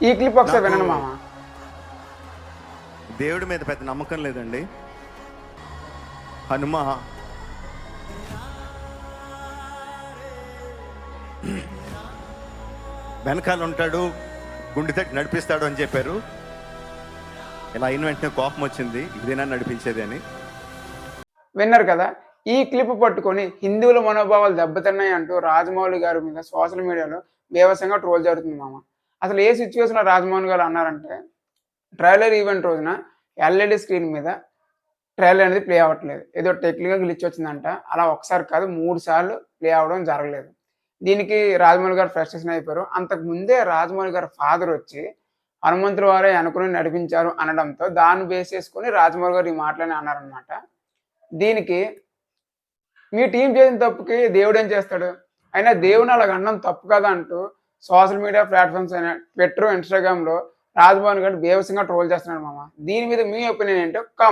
ఈ క్లిప్ ఒకసారి నాకు వినండి మామ. దేవుడి మీద పెద్ద నమ్మకం లేదండి. హనుమ వెనకాల ఉంటాడు, గుండె తట్టి నడిపిస్తాడు అని చెప్పారు. ఇలా అయిన వెంటనే కోపం వచ్చింది, ఇదేనా నడిపించేది అని. విన్నారు కదా. ఈ క్లిప్ పట్టుకొని హిందువుల మనోభావాలు దెబ్బతిన్నాయి అంటూ రాజమౌళి గారి మీద సోషల్ మీడియాలో బీభత్సంగా ట్రోల్ జరుగుతుంది మామ. అసలు ఏ సిచ్యువేషన్లో రాజమౌళి గారు అన్నారంటే, ట్రైలర్ ఈవెంట్ రోజున ఎల్ఈడి స్క్రీన్ మీద ట్రైలర్ అనేది ప్లే అవ్వట్లేదు, ఏదో టెక్నికల్ గ్లిచ్ వచ్చిందంట. అలా ఒకసారి కాదు 3 సార్లు ప్లే అవ్వడం జరగలేదు. దీనికి రాజమౌళి గారు ఫ్రస్ట్రేషన్ అయిపోయారు. అంతకు ముందే రాజమౌళి గారి ఫాదర్ వచ్చి హనుమంతుల వారే అనుకుని నడిపించారు అనడంతో దాన్ని బేస్ చేసుకొని రాజమౌళి గారు ఈ మాటలని అన్నారనమాట. దీనికి మీ టీం చేసిన తప్పుకి దేవుడు ఏం చేస్తాడు? అయినా దేవుని అలాగ అనడం తప్పు కదా అంటూ సోషల్ మీడియా ప్లాట్‌ఫామ్స్ అయిన ట్విట్టర్, ఇన్‌స్టాగ్రామ్‌లో రాజమౌళి గారిని బీభత్సంగా ట్రోల్ చేస్తున్నాడు మామ. దీని మీద మీ ఒపీనియన్ ఏంటో కామెంట్